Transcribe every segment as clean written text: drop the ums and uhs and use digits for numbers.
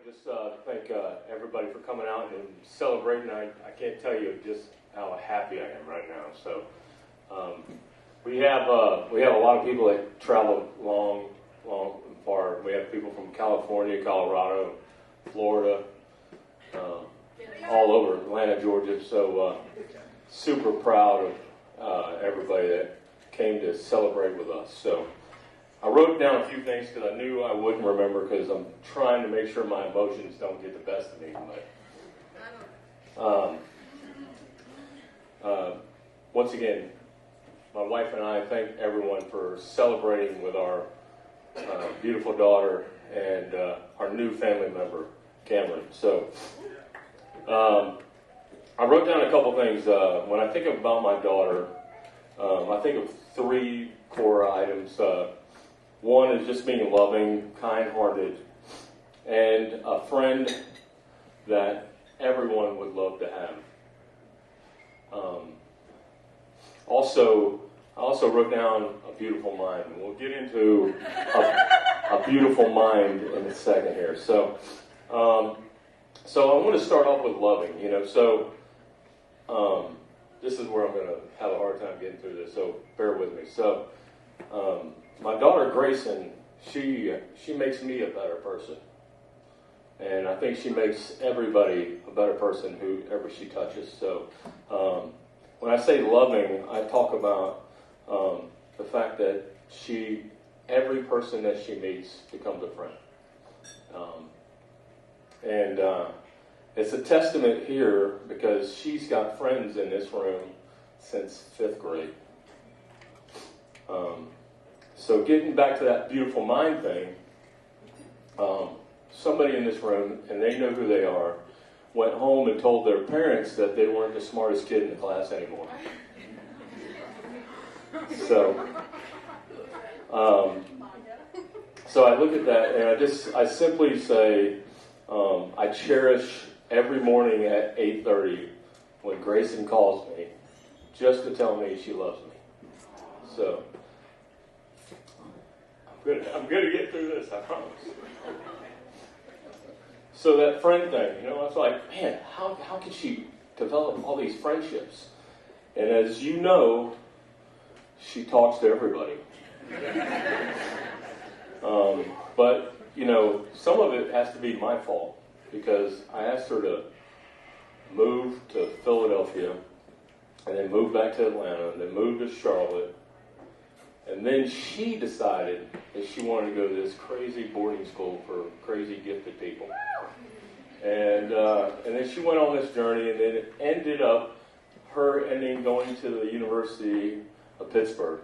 just thank everybody for coming out and celebrating. I can't tell you just how happy I am right now. So we have a lot of people that travel long and far. We have people from California, Colorado, Florida, all over Atlanta, Georgia. So super proud of everybody that came to celebrate with us. So I wrote down a few things because I knew I wouldn't remember because I'm trying to make sure my emotions don't get the best of me. But once again, my wife and I thank everyone for celebrating with our beautiful daughter and our new family member, Cameron. So I wrote down a couple things. When I think about my daughter, I think of three core items. One is just being loving, kind-hearted, and a friend that everyone would love to have. I also wrote down a beautiful mind, and we'll get into a beautiful mind in a second here. So I want to start off with loving. This is where I'm going to have a hard time getting through this. So bear with me. So. My daughter Grayson, she makes me a better person, and I think she makes everybody a better person whoever she touches. So when I say loving, I talk about the fact that every person that she meets becomes a friend, and it's a testament here because she's got friends in this room since 5th grade. So getting back to that beautiful mind thing, somebody in this room, and they know who they are, went home and told their parents that they weren't the smartest kid in the class anymore. So I look at that and I simply say, I cherish every morning at 8:30 when Grayson calls me just to tell me she loves me. So I'm going to get through this, I promise. So that friend thing, I was like, man, how could she develop all these friendships? And as you know, she talks to everybody. But, some of it has to be my fault because I asked her to move to Philadelphia and then move back to Atlanta and then move to Charlotte. And then she decided that she wanted to go to this crazy boarding school for crazy gifted people. And then she went on this journey, and then it ended up her going to the University of Pittsburgh.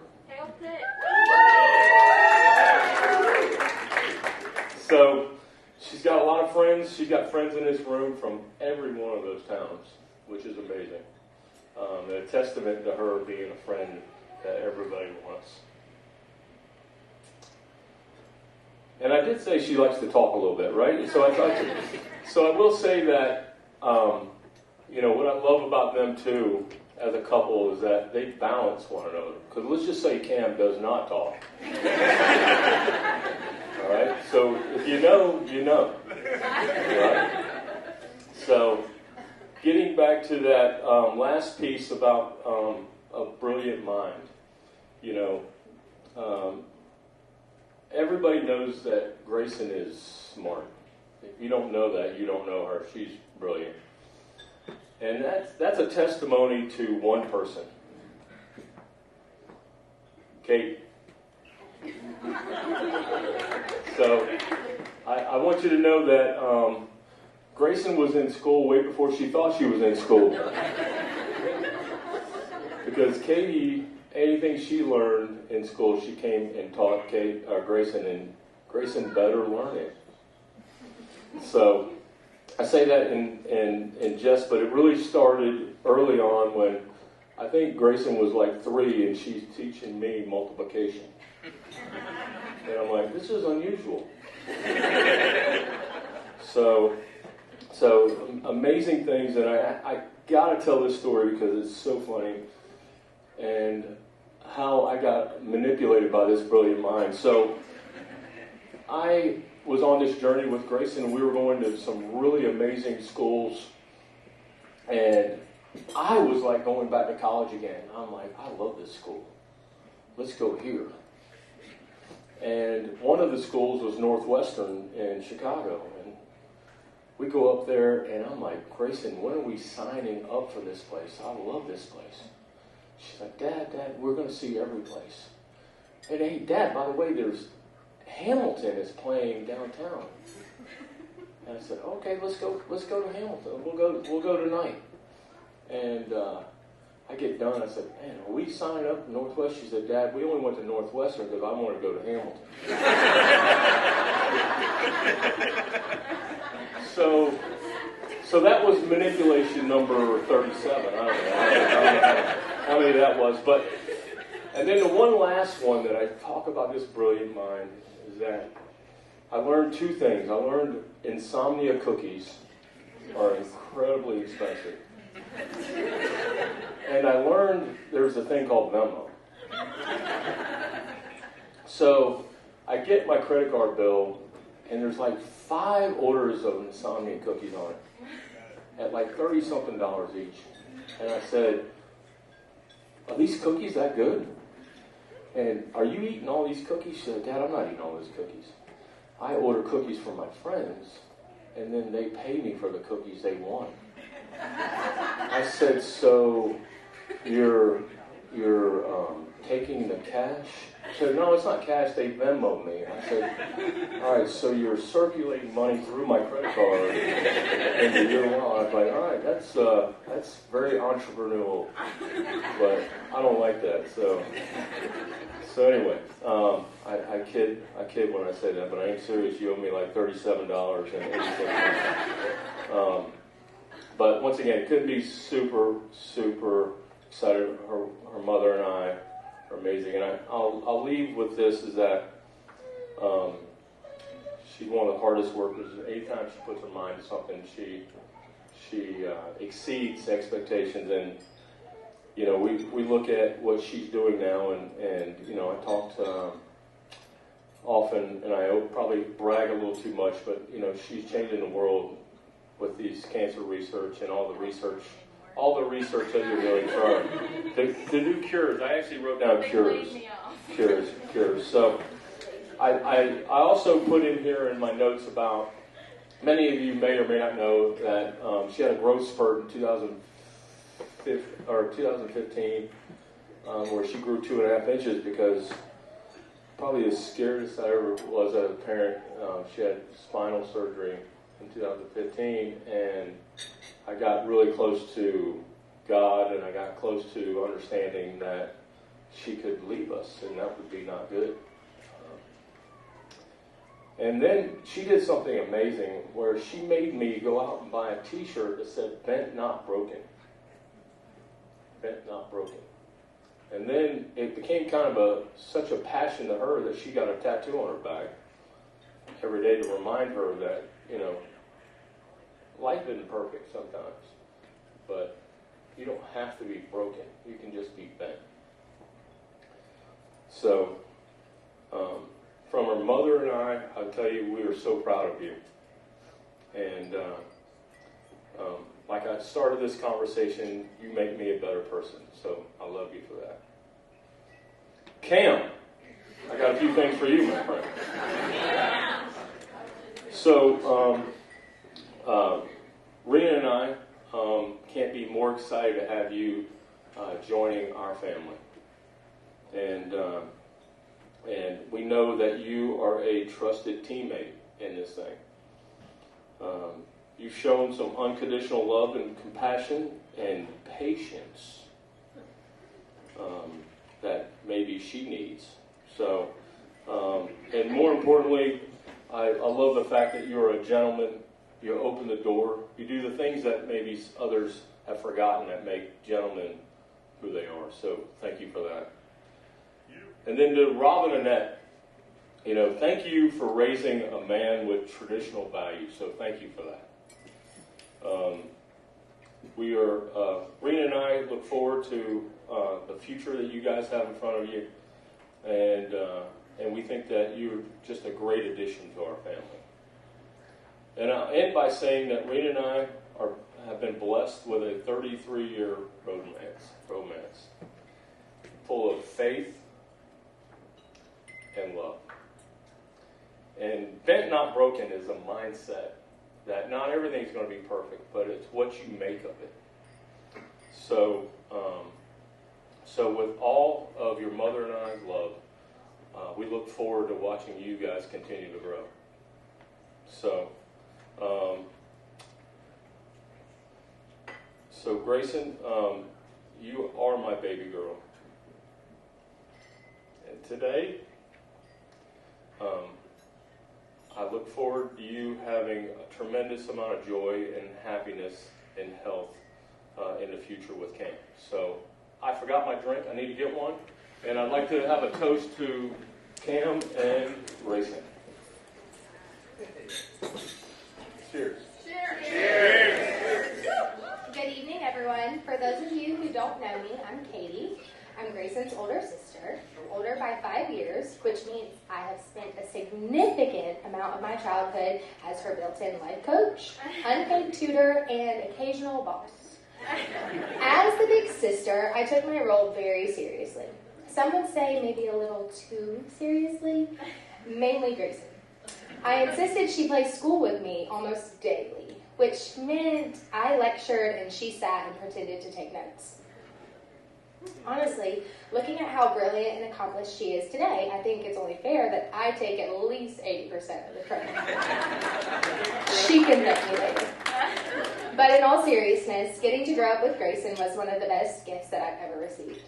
So she's got a lot of friends. She's got friends in this room from every one of those towns, which is amazing. And a testament to her being a friend that everybody wants. And I did say she likes to talk a little bit, right? So I will say that, what I love about them too, as a couple, is that they balance one another. Because let's just say Cam does not talk. All right? So if you know, you know. Right? So getting back to that last piece about a brilliant mind, everybody knows that Grayson is smart. If you don't know that, you don't know her. She's brilliant. And that's a testimony to one person. Kate. So I want you to know that Grayson was in school way before she thought she was in school. Because Katie, anything she learned in school, she came and taught Grayson, and Grayson better learn it. So I say that in jest, but it really started early on when I think Grayson was like 3 and she's teaching me multiplication. And I'm like, this is unusual. So amazing things, and I gotta tell this story because it's so funny. And how I got manipulated by this brilliant mind. So I was on this journey with Grayson. We were going to some really amazing schools, and I was like going back to college again. I'm like, I love this school. Let's go here. And one of the schools was Northwestern in Chicago, and we go up there, and I'm like, Grayson, when are we signing up for this place? I love this place. She's like, Dad, we're going to see every place. And hey, Dad, by the way, there's Hamilton is playing downtown. And I said, okay, let's go to Hamilton. We'll go tonight. And I get done. I said, man, are we signing up for Northwest? She said, Dad, we only went to Northwestern because I want to go to Hamilton. So that was manipulation number 37. I don't know how many that was. And then the one last one that I talk about this brilliant mind is that I learned two things. I learned insomnia cookies are incredibly expensive. And I learned there's a thing called Venmo. So I get my credit card bill, and there's like 5 orders of insomnia cookies on it at like $30-something each. And I said, are these cookies that good? And are you eating all these cookies? She said, Dad, I'm not eating all those cookies. I order cookies for my friends, and then they pay me for the cookies they want. I said, so you're taking the cash? She said, no, it's not cash. They Venmo me. I said, all right, so you're circulating money through my credit card into your wallet. I was like, all right, that's very entrepreneurial, but I don't like that. So anyway, I kid when I say that, but I am serious. You owe me like $37.86. But once again, couldn't be super, super excited. Her mother and I are amazing. And I'll leave with this is that she's one of the hardest workers. Anytime she puts her mind to something, she exceeds expectations. And, you know, we look at what she's doing now, and you know, I talk to often, and I probably brag a little too much, but, you know, she's changing the world with these cancer research and all the research that you're doing. Sorry. To do cures. I actually wrote down cures. Cures. So I also put in here in my notes about, many of you may or may not know that she had a growth spurt in 2015 where she grew 2.5 inches because probably the scariest I ever was as a parent. She had spinal surgery in 2015, and I got really close to God, and I got close to understanding that she could leave us, and that would be not good. And then she did something amazing where she made me go out and buy a t-shirt that said, bent, not broken. Bent, not broken. And then it became kind of such a passion to her that she got a tattoo on her back every day to remind her that, you know, life isn't perfect sometimes, but you don't have to be broken. You can just be bent. So, from her mother and I'll tell you, we are so proud of you. And like I started this conversation, you make me a better person. So I love you for that. Cam, I got a few things for you, my friend. So, Rena and I can't be more excited to have you joining our family. And we know that you are a trusted teammate in this thing. You've shown some unconditional love and compassion and patience that maybe she needs. So, and more importantly, I love the fact that you're a gentleman. You open the door. You do the things that maybe others have forgotten that make gentlemen who they are. So thank you for that. And then to Rob and Annette, you know, thank you for raising a man with traditional values. So thank you for that. Rena and I look forward to the future that you guys have in front of you, and and we think that you're just a great addition to our family. And I'll end by saying that Rena and I have been blessed with a 33-year romance, full of faith and love. And bent not broken is a mindset that not everything's going to be perfect, but it's what you make of it. So with all of your mother and I's love, we look forward to watching you guys continue to grow. So Grayson, you are my baby girl. And today, I look forward to you having a tremendous amount of joy and happiness and health in the future with Cam. So I forgot my drink. I need to get one. And I'd like to have a toast to Cam and Grayson. Cheers. Cheers. Cheers. Good evening, everyone. For those of you who don't know me, I'm Katie. I'm Grayson's older sister, older by 5 years, which means I have spent a significant amount of my childhood as her built-in life coach, unpaid tutor, and occasional boss. As the big sister, I took my role very seriously. Some would say maybe a little too seriously, mainly Grayson. I insisted she play school with me almost daily, which meant I lectured and she sat and pretended to take notes. Honestly, looking at how brilliant and accomplished she is today, I think it's only fair that I take at least 80% of the credit. She can thank me later. But in all seriousness, getting to grow up with Grayson was one of the best gifts that I've ever received.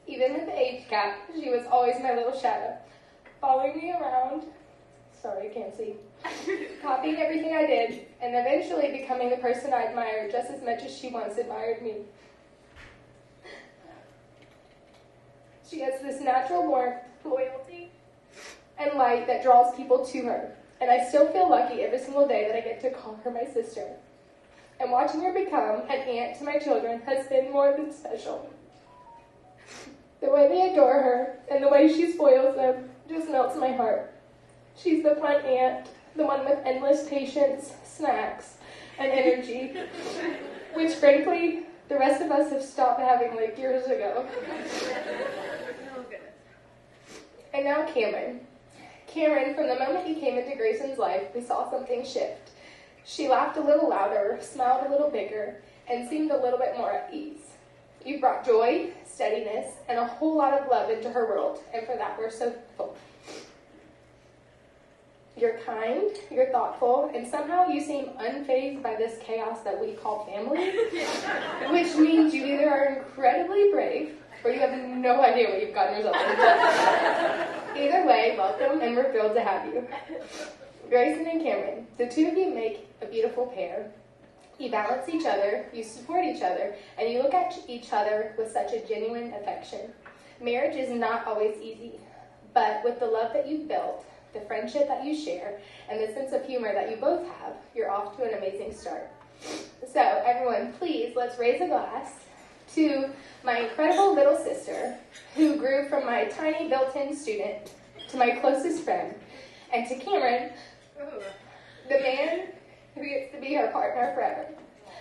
Even with the age gap, she was always my little shadow, following me around. Sorry, I can't see. Copying everything I did, and eventually becoming the person I admired just as much as she once admired me. She has this natural warmth, loyalty, and light that draws people to her, and I still feel lucky every single day that I get to call her my sister. And watching her become an aunt to my children has been more than special. The way they adore her, and the way she spoils them, just melts my heart. She's the fun aunt, the one with endless patience, snacks, and energy, which frankly, the rest of us have stopped having like years ago. And now Cameron. Cameron, from the moment he came into Grayson's life, we saw something shift. She laughed a little louder, smiled a little bigger, and seemed a little bit more at ease. You brought joy, steadiness, and a whole lot of love into her world, and for that we're so thankful. You're kind, you're thoughtful, and somehow you seem unfazed by this chaos that we call family, which means you either are incredibly brave or you have no idea what you've gotten yourself into. Either way, welcome, and we're thrilled to have you. Grayson and Cameron, the two of you make a beautiful pair. You balance each other, you support each other, and you look at each other with such a genuine affection. Marriage is not always easy, but with the love that you've built, the friendship that you share, and the sense of humor that you both have, you're off to an amazing start. So, everyone, please, let's raise a glass to my incredible little sister, who grew from my tiny built-in student to my closest friend, and to Cameron, the man who gets to be her partner forever.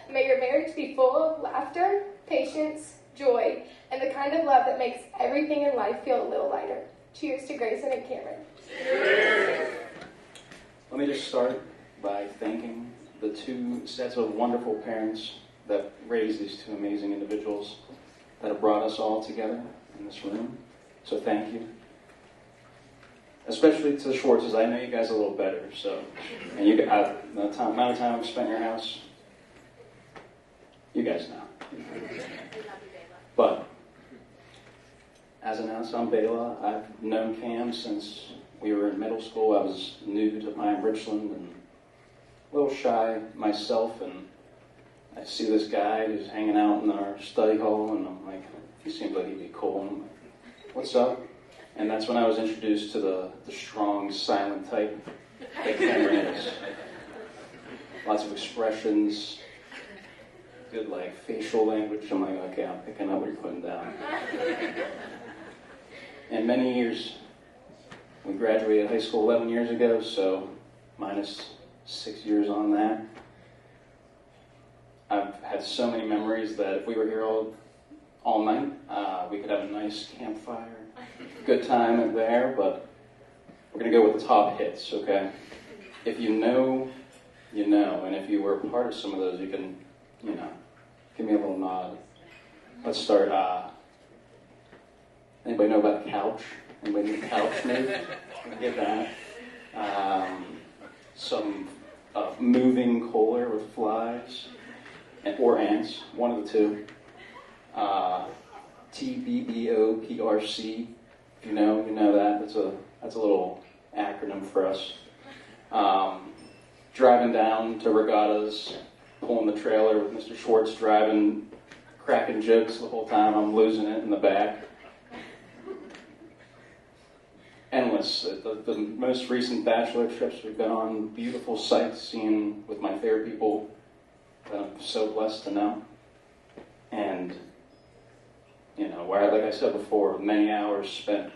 May your marriage be full of laughter, patience, joy, and the kind of love that makes everything in life feel a little lighter. Cheers to Grayson and Cameron. Cheers. Let me just start by thanking the two sets of wonderful parents that raised these two amazing individuals that have brought us all together in this room. So thank you. Especially to the Schwartzes. I know you guys a little better, so, and you, the amount of time I've spent in your house, you guys know. But, as announced, I'm Bela. I've known Cam since we were in middle school. I was new to Pine Richland and a little shy myself, and I see this guy who's hanging out in our study hall, and I'm like, he seems like he'd be cool. And I'm like, what's up? And that's when I was introduced to the strong, silent type that Cameron is. lots of expressions, good like facial language. I'm like, okay, I'm picking up what you're putting down. And many years, we graduated high school 11 years ago, so minus 6 years on that. I've had so many memories that if we were here all night, we could have a nice campfire, good time there, but we're going to go with the top hits, okay? If you know, you know, and if you were a part of some of those, you can, you know, give me a little nod. Let's start, anybody know about the couch? Anybody need a couch, maybe? Get that. Some moving kohler with flies, or ants, one of the two. TBBOPRC, if you know that. That's a little acronym for us. Driving down to Regatta's, pulling the trailer with Mr. Schwartz driving, cracking jokes the whole time. I'm losing it in the back. Endless. The most recent bachelor trips we've been on, beautiful sights, seeing with my favorite people that I'm so blessed to know. And, you know, where, like I said before, many hours spent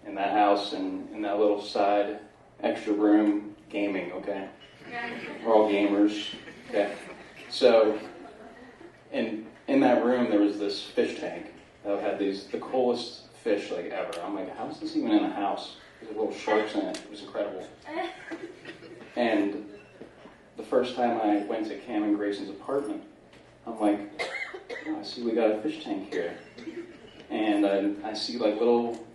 in that house and in that little side extra room gaming, okay? We're all gamers, okay? So, in that room, there was this fish tank that had the coolest fish like ever. I'm like, how is this even in a house? There's little sharks in it. It was incredible. And the first time I went to Cam and Grayson's apartment, I'm like, oh, I see we got a fish tank here. And I see like little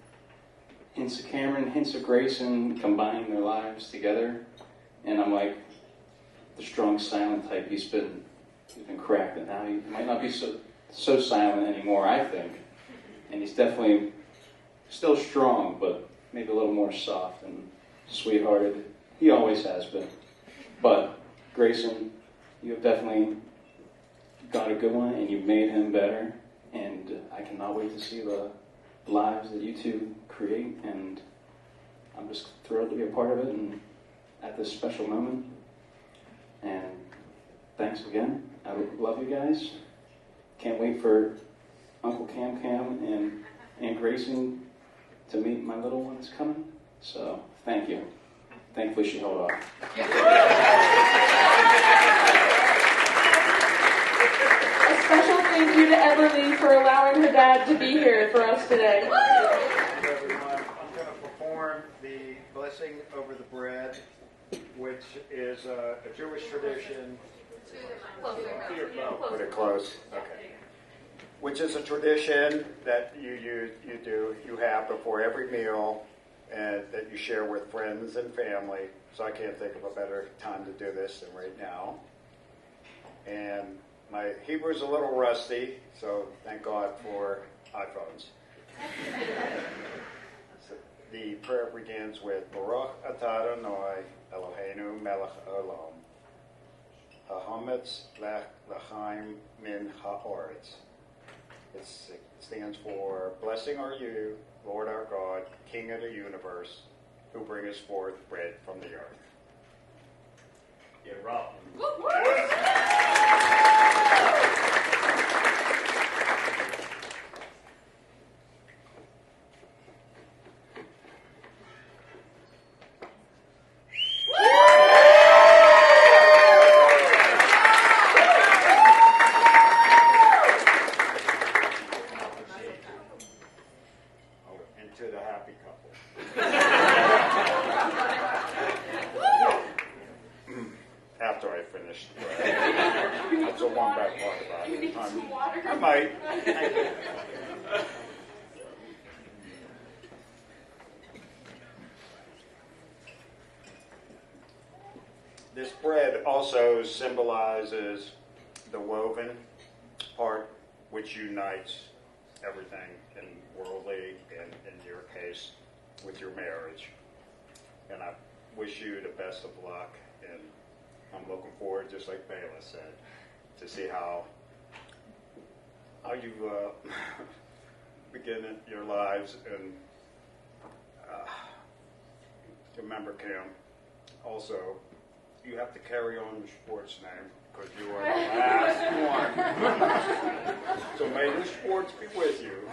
hints of Cameron, hints of Grayson combining their lives together. And I'm like, the strong silent type, he's been cracked, and now he might not be so silent anymore, I think. And he's definitely still strong, but maybe a little more soft and sweethearted. He always has been. But Grayson, you have definitely got a good one, and you've made him better. And I cannot wait to see the lives that you two create. And I'm just thrilled to be a part of it and at this special moment. And thanks again. I love you guys. Can't wait for Uncle Cam and Aunt Grayson to meet my little ones coming. So, thank you. Thankfully, she held off. A special thank you to Everly for allowing her dad to be here for us today. Hello, everyone. I'm going to perform the blessing over the bread, which is a Jewish tradition. Put it close. Okay. Which is a tradition that you have before every meal, and that you share with friends and family. So I can't think of a better time to do this than right now. And my Hebrew's a little rusty, so thank God for iPhones. So the prayer begins with Baruch atah Adonai Eloheinu melech haolam hahametz lech l'chaim min ha'oretz. It stands for, blessing are you, Lord our God, King of the universe, who bringest forth bread from the earth. Get rough. This bread also symbolizes the woven part, which unites everything in worldly and, in your case, with your marriage. And I wish you the best of luck, and I'm looking forward, just like Bela said, to see how you begin your lives. And remember, Kim, also, you have to carry on the sports name because you are the last one. So may the sports be with you.